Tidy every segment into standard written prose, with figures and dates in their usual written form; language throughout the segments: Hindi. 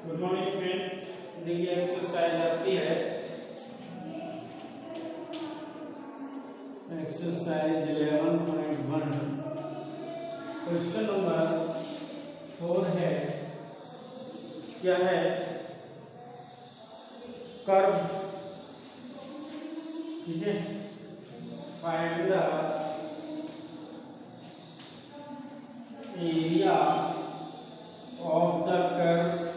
गुड मॉर्निंग फ्रेंड, देखिए एक्सरसाइज आती है एक्सरसाइज 11.1 क्वेश्चन नंबर 4 है। क्या है? कर्व, ठीक है। Find the area of the curve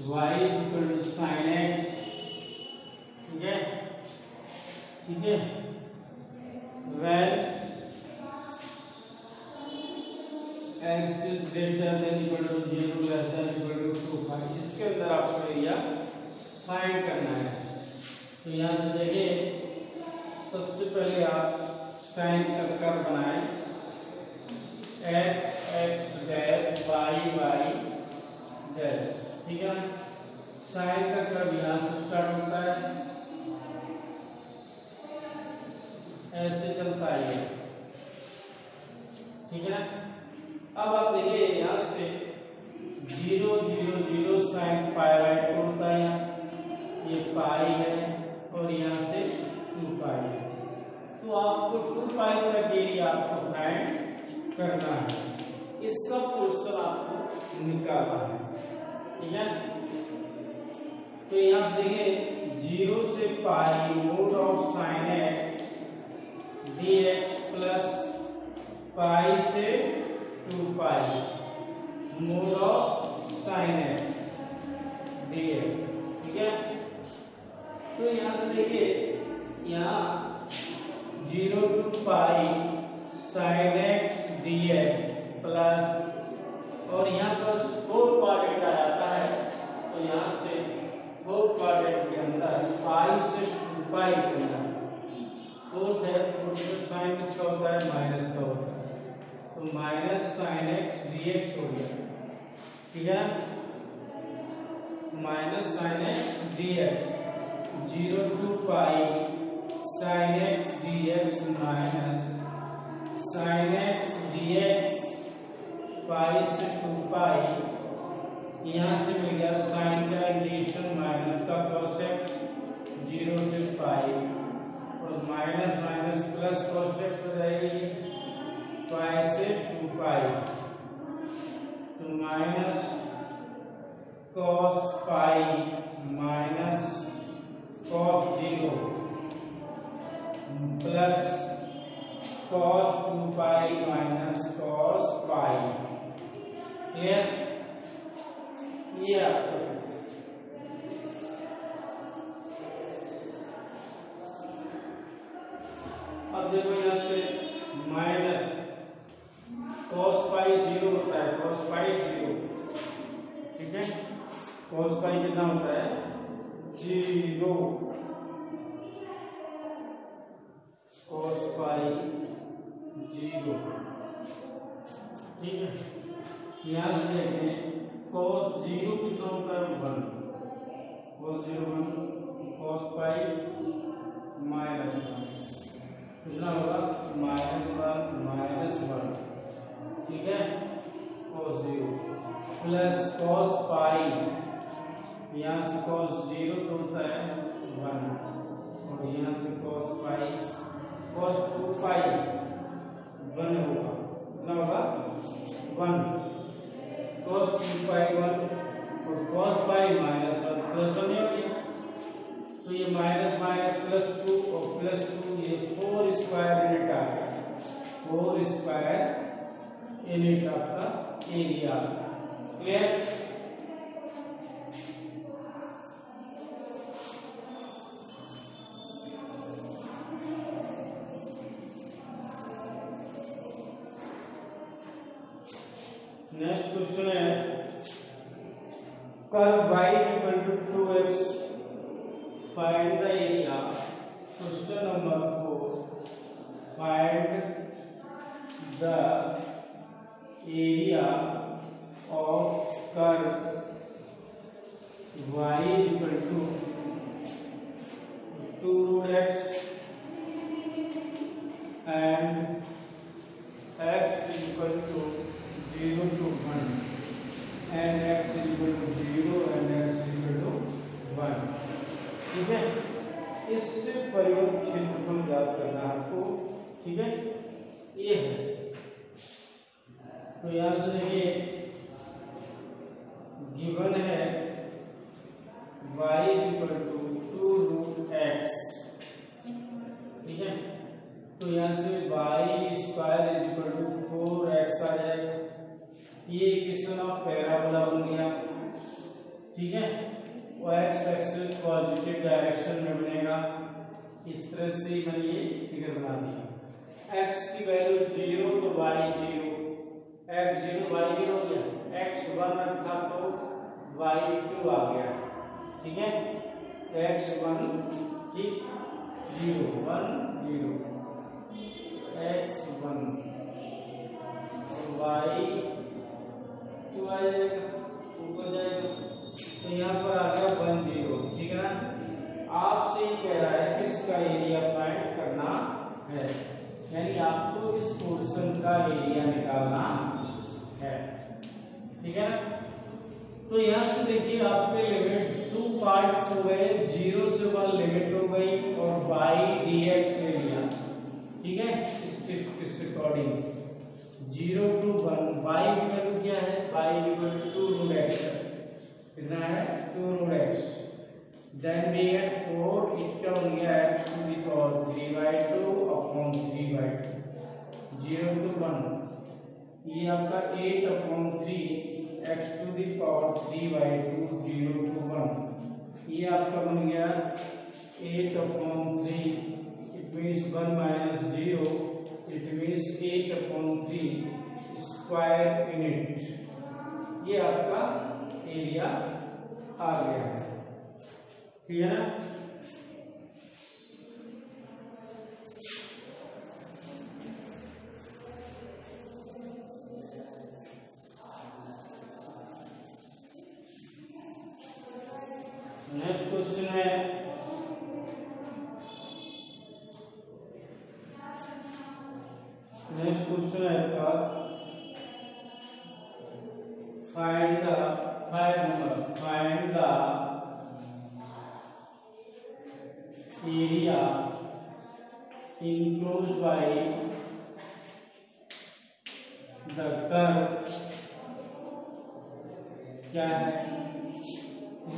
y equal to sine x, ठीक है, ठीक है। when x is greater than equal to 0 less than equal to 2 5, इसके अंदर आपको एरिया फाइंड करना है। तो यहाँ से देखिए, सबसे पहले आप साइन का कर्व बनाएं, x x dash y y dash, ठीक है। साइन का कर्व यहाँ से स्टार्ट होता है, ऐसे चलता है, ठीक है। अब आप देखिए यहाँ से 0 0 0 साइन पाई बाई 2 होता है, ये पाई है और यहाँ से 2 पाई है। तो आपको 2 पाई तक एरिया आपको फाइंड करना है, इसका पोर्शन आपको निकालना है, ठीक है। तो यहाँ देखिए 0 से pi mod of sine x dx plus pi से 2 pi mod of sine x dx, ठीक है। तो यहाँ से देखिए, यहाँ 0 to pi sine x dx plus, और यहाँ पर 4 पार्ट आ जाता है, तो यहाँ से 4 पार्ट के अंदर पाई से 2 पाई के अंदर 4 है, साइन किसका होता है? माइनस का होता है, तो माइनस साइन एक्स dx हो गया, ठीक है। Minus sign x dx 0 to pi sine x dx minus sign x dx पाई से 2 पाई, यहाँ से मिल गया साइन का इंटीग्रेशन माइनस का cos x 0 से पाई, और minus minus plus cos x हो जाएगी पाई से 2 पाई, तो minus cos pi minus cos 0 plus cos 2 pi minus cos पाई, क्लियर? ये आपको अब देखो यहाँ से माइनस cos पाई 0 होता है, cos पाई 0, ठीक है। cos पाई कितना होता है? 0, cos पाई 0, ठीक है। यहाँ से देखें cos 0 कितना होता है? 1, cos 0 1, cos पाई माइनस 1 कितना होगा? -1 ठीक है। cos 0 प्लस cos पाई, यहाँ से cos 0 तो होता है 1, और यहाँ पे cos पाई cos 2 पाई 1 होगा, कितना होगा? 1, cos 2 पाई 1 और cos पाई -1 प्लस 1 हो गया, तो ये माइनस माइनस प्लस 2 और प्लस 2, ये 4 स्क्वायर यूनिट आ गया, 4 स्क्वायर यूनिट आपका एरिया, क्लियर? नेक्स्ट क्वेश्चन है, curve y equal to 2x, find the area. Question number 4, find the area of curve y equal to 2√x and x equal to 0 to 1 and x तो यहाँ से देखिए गिवन है y equal to 2 root x, ठीक है। तो यहाँ से y square is equal to 4x आ जाएगा। ये इक्वेशन ऑफ पैराबोला बन गया, ठीक है। और x एक्सिस पॉजिटिव डायरेक्शन में बनेगा। इस तरह से मैंने ये फिगर बना दिया। x की वैल्यू 0 तो y 0, x 0 y 0 हो गया, x 1 रखा तो y 2 आ गया, ठीक है। x 1 ठीक 0 1 0 x 1 y 2 आ जाएगा, ऊपर जाएगा। तो यहाँ पर आ गया 1 0, ठीक है ना। आपसे ये कह रहा है कि इसका एरिया फाइंड करना है, यानी आपको इस पोर्शन का एरिया निकालना है, ठीक है ना। तो यहाँ से देखिए आपके लिमिट 2 पार्ट्स हो गए, 0 से 1 लिमिट हो गई और y dx ले लिया, ठीक है। इस अकॉर्डिंग 0 to 1 y की वैल्यू क्या है, y equal to 2 root x कितना है 2 root x। Then we get 4, इसका हो गया x to the power 3/2 upon 3/2 0 to 1, ये आपका 8/3 x to the power 3/2 0 to 1, ये आपका बन गया 8/3, it means 1 minus 0, it means 8/3 square unit. ये आपका एरिया आ गया है, ठीक है ना। नेक्स्ट क्वेश्चन है find the area enclosed by the curve, क्या है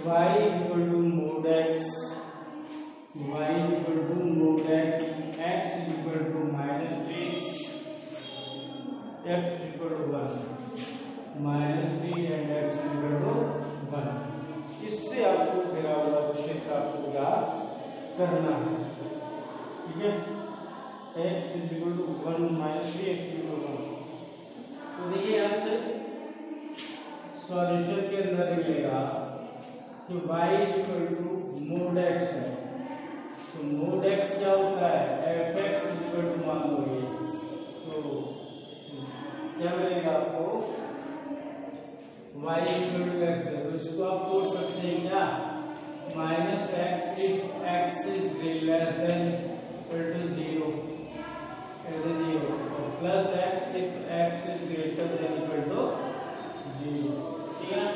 y equal to mod x, y equal to mod x, x equal to -3, x equal to 1, -3 and x equal to 1। इससे आपको घेरा हुआ क्षेत्र आपको ज्ञात करना है, ठीक है। x equal to 1 -3 x equal to 1। तो देखिए यहाँ से सॉल्यूशन के अंदर मिलेगा कि y equal to mod x है। तो मोड x क्या होता है fx इक्वल टू मान लो ये, तो क्या मिलेगा आपको y इक्वल टू x है। तो इसको आप बोल सकते हैं क्या minus x if x is less than equal to 0 और plus x if x is greater than equal to 0, ठीक है।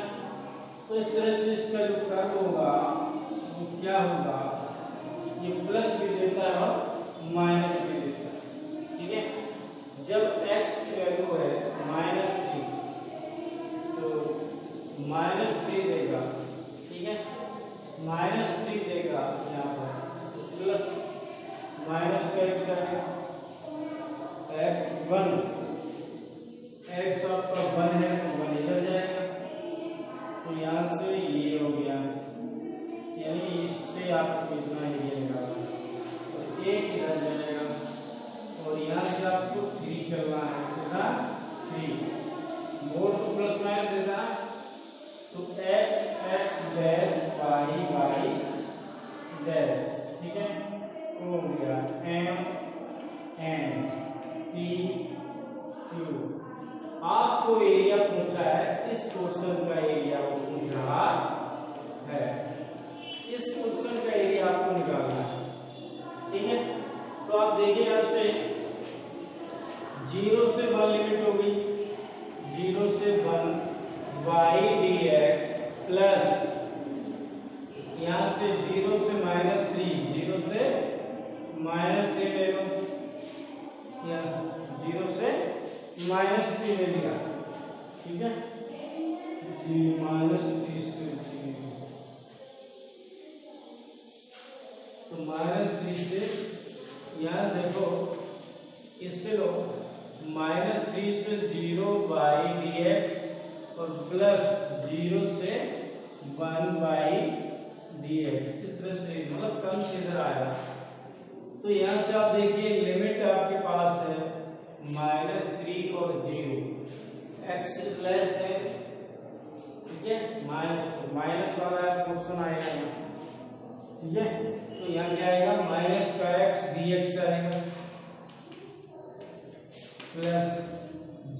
तो इस तरह से इसका जो कर्व होगा वो क्या होगा, ये प्लस भी देता है और माइनस भी देता है, ठीक है। जब x की वैल्यू है -3 तो -3 देगा, ठीक है। -3 देगा यहाँ पर प्लस माइनस का x आएगा x1, x आपका 1 है तो 1 इधर जाएगा, तो यहाँ से ये हो गया, यानी इससे आपको इतना एरिया निकालना और 1 इधर जाएगा और यहाँ से आपको 3 चलना है, कितना 3, मोड को प्लस माइनस देना है तो x x dash y dash, ठीक है। हो गया m n p q। आपको एरिया पूछा है, इस पोर्शन का एरिया वो पूछ रहा है, इस पोर्शन का एरिया आपको निकालना है, ठीक है। तो आप देखिए यहाँ से 0 से 1 लिमिट होगी, 0 से 1 y dx प्लस यहाँ से 0 से -3, 0 से -3 ले लो, यहाँ 0 से -3 ले लिया ठीक है, -3 से 0, तो -3 से यहाँ देखो इससे लो -3 से 0 बाई dx और प्लस 0 से 1 बाई dx, इस तरह से मतलब कम से इधर आएगा। तो यहाँ से आप देखिए लिमिट आपके पास है -3 और 0, x इज लेस देन, ठीक है, माइनस वाला क्वेश्चन आएगा यहाँ, ठीक है। तो यहाँ क्या आएगा माइनस का x dx आएगा प्लस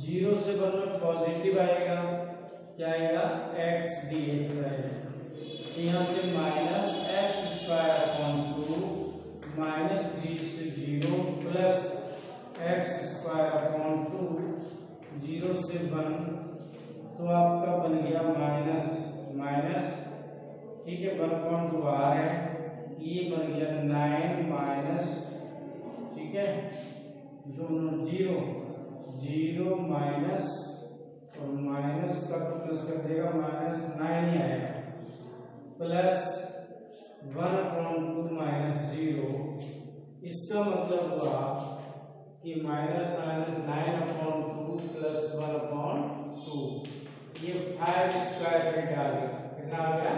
0 से 1 में पॉजिटिव आएगा, क्या आएगा x dx आएगा। तो यहाँ से -x² -3 से 0 प्लस x² 0 से 1, तो आपका बन गया माइनस, ठीक है, 1.2 बाहर है, ये बन गया 9 माइनस, ठीक है, दोनों 0 माइनस और माइनस का प्लस कर देगा, -9 ही आएगा, प्लस 1/2 -0, इसका मतलब हुआ कि -9/2 प्लस 1/2, ये 5² यूनिट आ गया, कितना आ गया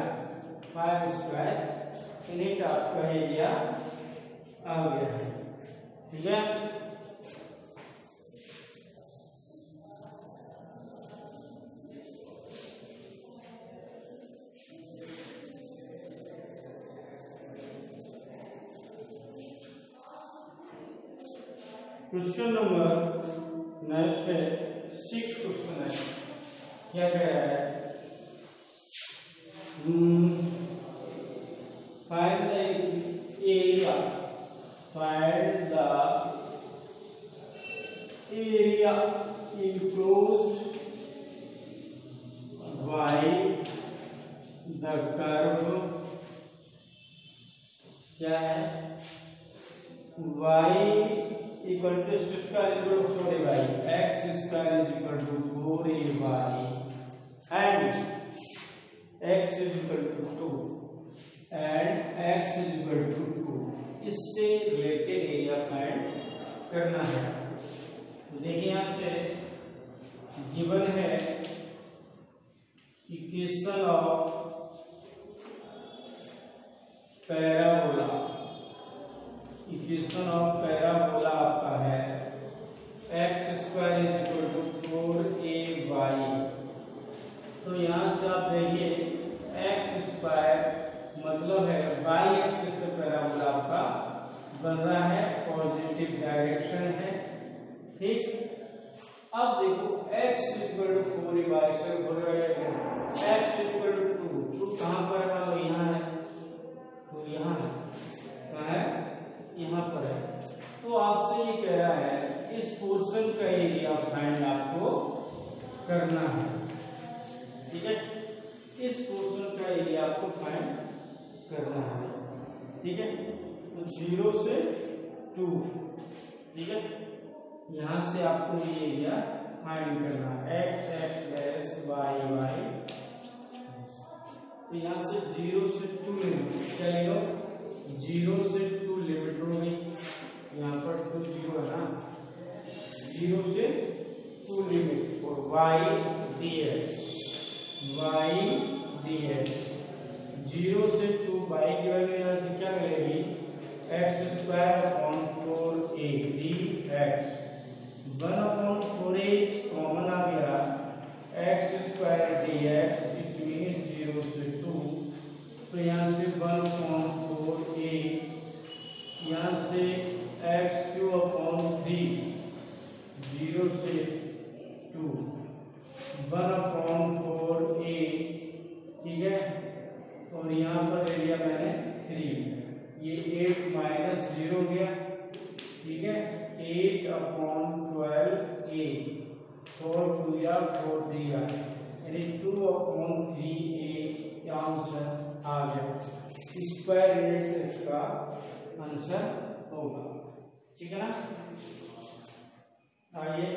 5² यूनिट आपका एरिया आ गया, ठीक है। क्वेश्चन नंबर नेक्स्ट है 6 क्वेश्चन है, क्या कह रहा है, find the area enclosed by the curve, क्या है y equal to x² equal to 4ay, x² is equal to 4ay and x is equal to 2 and x is equal to 2, इससे रिलेटेड एरिया फाइंड करना है। तो देखिए यहाँ से गिवन है equation of parabola, equation of parabola आपका है x² = 4ay, तो यहाँ से आप देखिए x² मतलब है y एक्सिस पे पैराबोला आपका बन रहा है, पॉजिटिव डायरेक्शन है, ठीक। अब देखो x = 4ay से x = 2 कहाँ पर है, मान लो यहाँ है, तो यहाँ है, कहाँ है, यहाँ पर है। तो आपसे ये कह रहा है इस पोर्शन का एरिया फाइंड आपको करना है, ठीक है, इस पोर्शन का एरिया आपको फाइंड करना है, ठीक है। तो 0 से 2, ठीक है, यहाँ से आपको ये एरिया फाइंड करना है, x x y y, तो यहाँ से 0 से 2 लिमिट, चलिए 0 से 2 लिमिट हो गई, यहाँ पर 2 0 है ना, 0 से 2 लिमिट और y dx 0 से 2 y की वैल्यू यहाँ से क्या मिलेगी, x² / 4a dx, 1/4a common आ गया, x² dx इट मींस 0 से 2, तो यहाँ से 1/4a, यहाँ से x³ 3, 0 से 2, 1/4a, ठीक है, और यहाँ पर एरिया मैंने 3, ये 8 माइनस 0 गया, ठीक है, 8/12a, 4 2 या 4 3 यानी 2/3a आंसर आ गया, स्क्वायर यूनिट से इसका आंसर होगा, ठीक है ना। आइए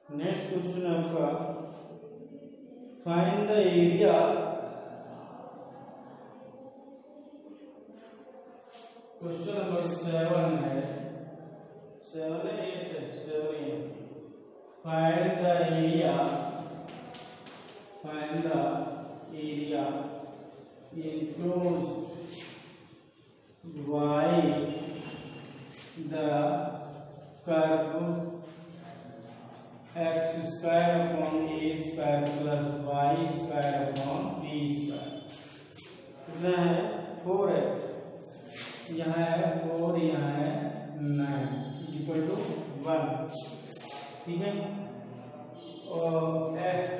नेक्स्ट क्वेश्चन है आपका, find the area question number 7 है, 7 है 8 है 7 है। Find the area enclosed by the curve x square upon a square plus y square upon b square। कितना है 4 है, यहाँ है 4, यहाँ है 9 इक्वल टू 1। ठीक है, और f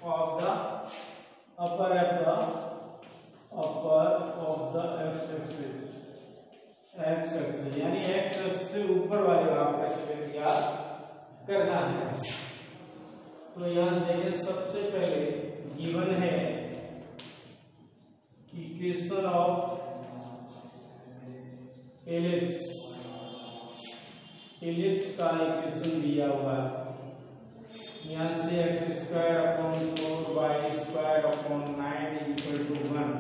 of the upper of the x axis यानी x axis से ऊपर वाले भाग का क्षेत्र ज्ञात करना है। तो यहाँ देखें, सबसे पहले गिवन है इक्वेशन ऑफ एलिप्स का इक्वेशन दिया हुआ है। यहाँ से x square upon 4 y square upon 9 equal to 1।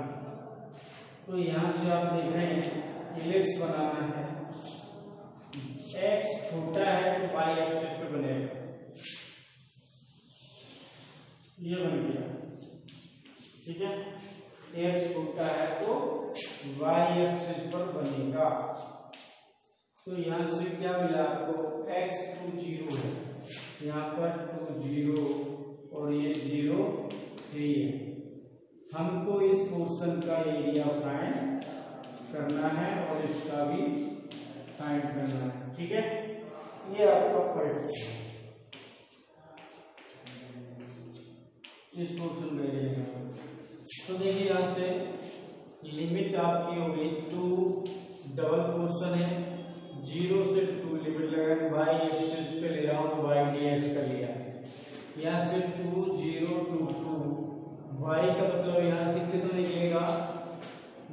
तो यहाँ से आप देख रहे हैं एलिप्स बनाना है, एक्स छोटा है तो वाई एक्सिस पे बनेगा, ये बन गया। ठीक है, एक्स छोटा है तो वाई एक्सिस पर बनेगा। तो यहाँ से क्या मिला आपको, x 2 0 है, यहाँ पर 2 0 और ये 0 3 है। हमको इस पोर्शन का एरिया फाइंड करना है और इसका भी फाइंड करना है। ठीक है, ये आपका क्वेश्चन इस पोर्शन का एरिया। तो देखिए, यहाँ से लिमिट आपकी होगी 2, डबल पोर्शन है 0 से 2 लिमिट लगा, वाई एक्सिस पे ले रहा हूँ तो वाई डी एक्स कर लिया है। यहाँ से 2 0 2 2 वाई का मतलब यहाँ से कितना निकलेगा,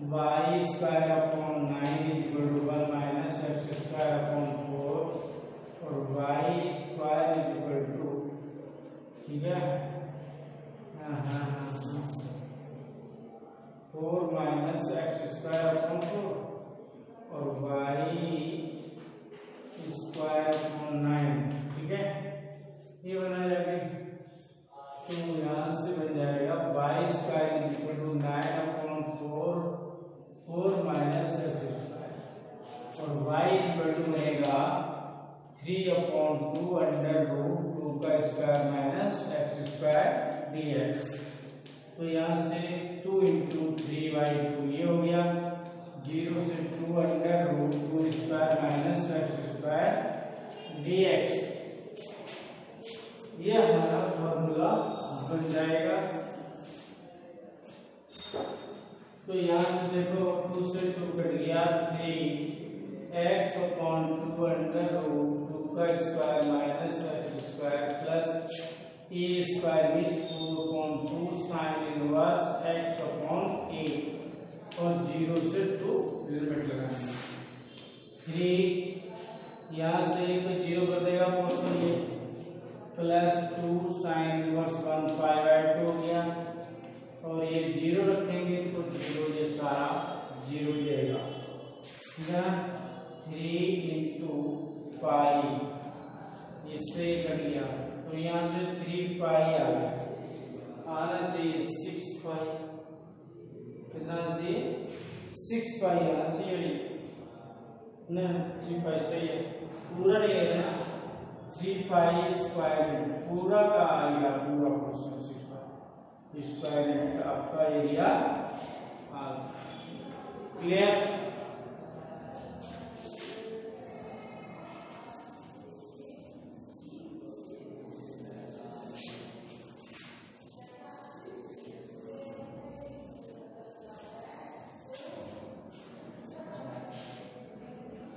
y square upon 9 equal to 1 minus x square upon 4 और वाई स्क्वायर इक्वल टू, ठीक है, 4 माइनस एक्स स्क्वायर अपॉन 4 और वाई स्क्वायर अपॉन 9। ठीक है, ये बना जाएगा। तो यहाँ से बन जाएगा y square equal to 9 upon 4 minus x square और वाई इक्वल टू बनेगा 3 अपॉन 2 अंडर रूट 2 का square minus x square d x. तो यहाँ से 2 इंटू 3/2 ये हो गया, 0 से 2 under root 2 square minus x square d x. ये हमारा फॉर्मूला बन जाएगा। तो यहाँ से देखो 2 से 2 कट गया, 3x अपॉन 2 अंडर रूट 2 का square minus x square plus A square means 2 upon 2 sine inverse x upon a और 0 से 2 लिमिट लगाना। 3 यहाँ से तो 0 कर देगा पोर्शन ये, प्लस 2 साइन इनवर्स 1 पाई/2 हो गया और ये 0 रखेंगे तो 0 ये सारा 0 जाएगा। 3 इंटू पाई इससे कर लिया तो यहाँ से 3 पाई आ गया, आना चाहिए 6 पाई, कितना चाहिए 6 पाई आना चाहिए ना, 3 पाई सही है, पूरा नहीं है ना, 3 पाई स्क्वायर पूरा का आएगा, पूरा पोर्शन 6 पाई स्क्वायर आपका एरिया आ क्लियर।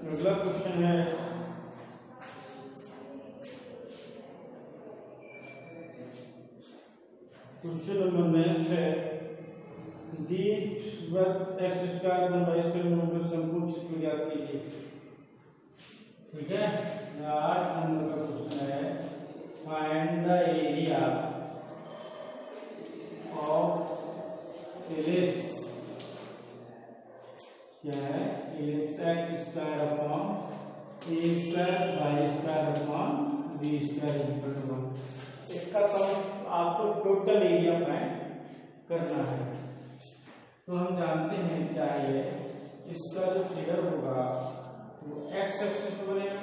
अगला क्वेश्चन है क्वेश्चन नंबर नेक्स्ट है, दीर्घवृत्त x square one y square में संपूर्ण क्षेत्र ज्ञात कीजिए। ठीक है, 8 नंबर का क्वेश्चन है, स्क्वायर इक्वल टू 1। इसका आपको टोटल एरिया फाइंड करना है। तो हम जानते हैं क्या है, इसका जो फिगर होगा वो एक्स एक्सिस पे बनेगा,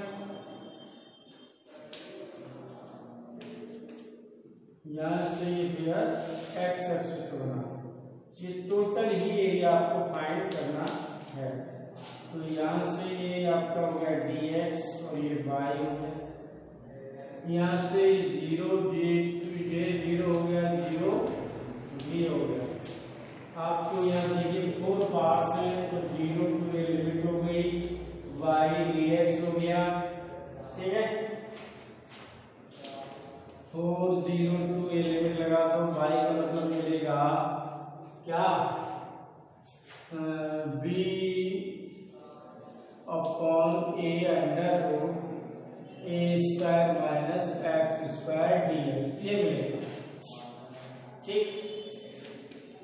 यहाँ से ये फिगर एक्स एक्सिस पे बना। ये टोटल ही एरिया आपको फाइंड करना है। तो यहाँ से ये आपका हो गया dx और ये y हो गया, यहाँ से 0 0 हो गया, 0 भी हो गया। आपको यहाँ देखिए 4 पार्ट्स हैं, तो 0 टू ए लिमिट हो गई, y dx हो गया, ठीक है। 4 0 टू ए लिमिट लगा दो, y का मतलब मिलेगा क्या, b upon a under root a square minus x square dx, ये मिलेगा, ठीक।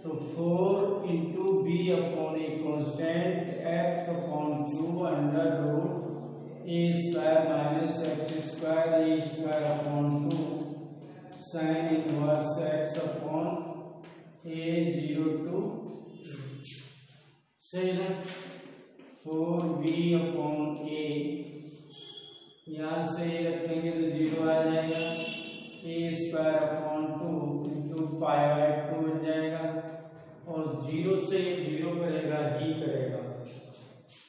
तो 4 into b upon a constant x upon 2 under root a square minus x square a square upon 2 sine inverse x upon a 0 to, सही ना। 4b अपॉन ए, यहाँ से रखेंगे तो 0 आ जाएगा, a square upon 2 into pi by 2 बन जाएगा, और 0 से 0 करेगा ही करेगा,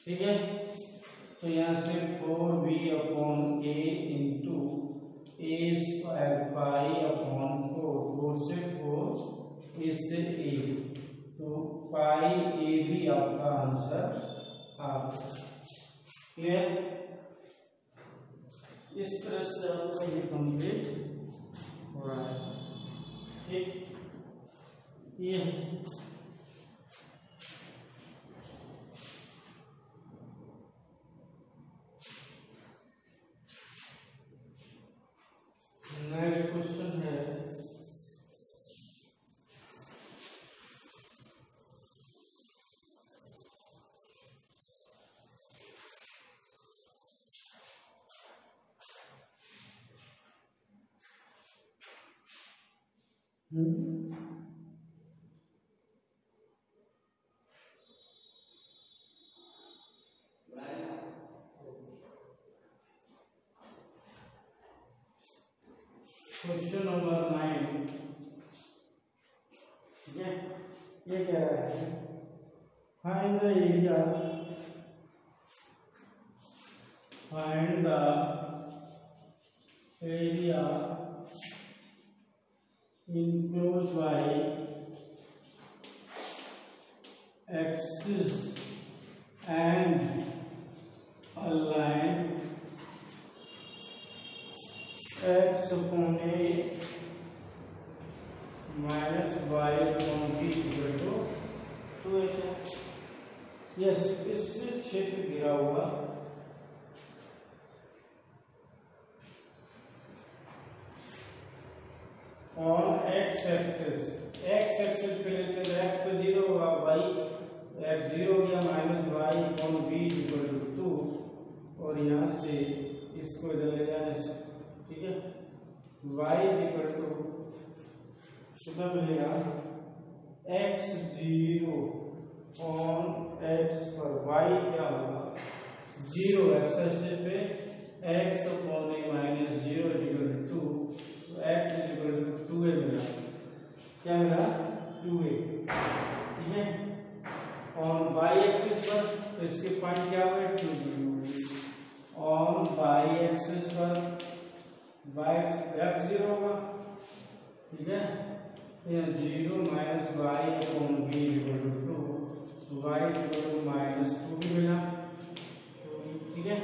ठीक है। तो यहाँ से 4b अपॉन ए इंटू ए स्क्वायर पाई अपॉन 4 से 4 ए से ए, तो पाई ए भी आपका आंसर आ गया। क्लियर? इस तरह से आपका ये कंप्लीट हो रहा है, ठीक। ये नेक्स्ट क्वेश्चन है, क्वेश्चन नंबर 9, ठीक है। ये कह रहा है find the area enclosed by axis and a line x upon a minus y upon b equal to 2x। Yes, इससे क्षेत्र घिरा हुआ ऑन एक्स एक्सिस पे लेते हैं, एक्स तो 0 होगा, y x 0 हो गया, minus y upon b equal to 2, और यहाँ से इसको इधर ले जाने से, ठीक है। y इक्वल टू कितना मिलेगा, x 0 ऑन x पर y क्या होगा 0, एक्स एक्सिस पे x upon a minus 0 equal to 2, तो x इक्वल टू 2a मिला, क्या मिला 2a, ठीक है। ऑन y एक्सिस पर तो इसके पॉइंट क्या हुए 2, ऑन y एक्सिस पर y x 0 होगा, ठीक है। 0 minus y upon b equal to 2, y equal to minus 2 भी मिला, ठीक है।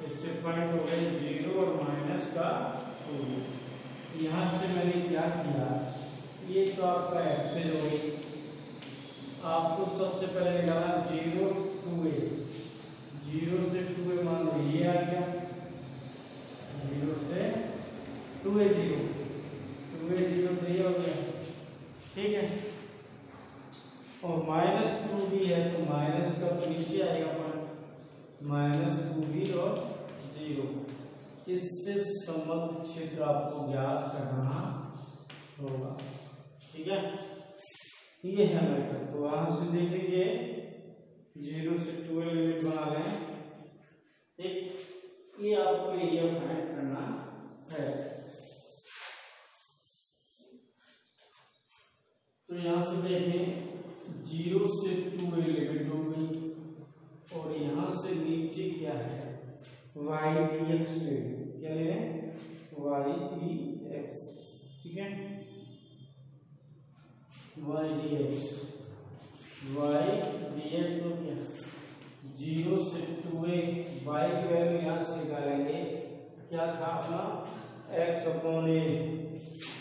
इससे पॉइंट हो गए 0 और माइनस का 2। यहाँ से मैंने क्या किया, ये तो आपका एक्सेस हो गई, आपको सबसे पहले निकाला 0 2a, 0 से 2a मान लो ये आ गया, 0 से 2a 0 तो ये हो गया, ठीक है। और माइनस 2 भी है तो माइनस का तो नीचे आएगा पॉइंट, माइनस 2b और 0, इससे संबद्ध क्षेत्र आपको ज्ञात करना होगा। ठीक है, ये है मैटर। तो वहां से देखेंगे 0 से 12 लिमिट बना लें। ठीक, ये आपको एरिया फाइंड करना है। तो यहां से देखें 0 से 12 लिमिट हो गई और यहां से नीचे क्या है y dx ले लें। क्या ले लें? y dx। ठीक है, y dx हो गया 0 से 2a। y की वैल्यू यहां से निकालेंगे। क्या था अपना x अपॉन a,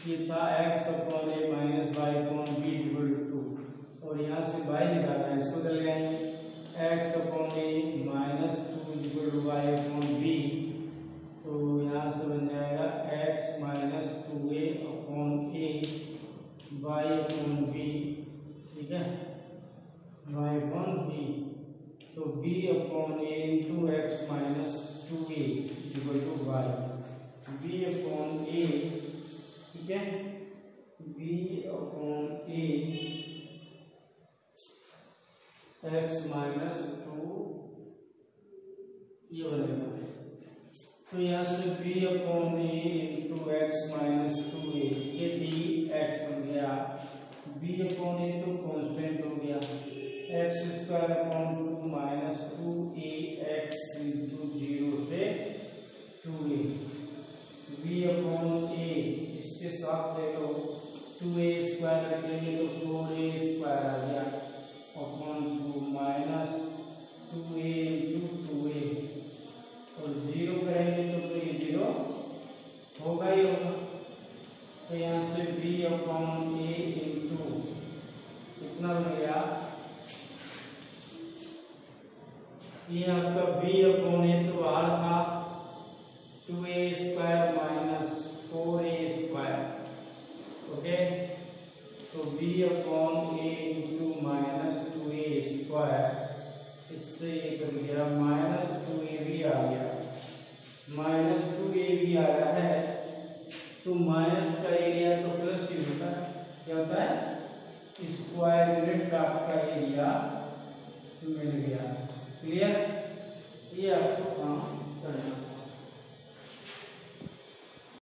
ये था x upon a minus y upon b equal to 2, और यहाँ से y निकालना है, इसको कर लेंगे x upon a minus 2 equal to y upon b। तो यहाँ से बन जाएगा x minus 2a upon a y upon b। ठीक है, y अपॉन b। तो b upon a into x minus 2a equal to y, b upon a। ठीक है, b upon a x minus 2 ये बनेगा। तो यहाँ से b upon a into x minus 2a, ये dx बन गया। b अपॉन a तो कांस्टेंट हो गया, x square upon 2 minus 2ax into 0 से 2a। b अपॉन a इसके साथ ले लो 2a स्क्वायर रखेंगे तो 4a स्क्वायर आ गया upon 2 minus 2a into 2a, और 0 करेंगे तो फिर ये 0 होगा ही होगा। तो यहाँ से b अपॉन a इंटू कितना बन गया, ये आपका b अपॉन a तो बाहर था 2a square minus 4a square. Okay, तो b upon a into minus 2a square, इससे ये बन गया माइनस 2a भी आ गया, माइनस 2a भी आ रहा है। तो माइनस का एरिया तो प्लस ही होता है, क्या होता है? स्क्वायर यूनिट का आपका एरिया मिल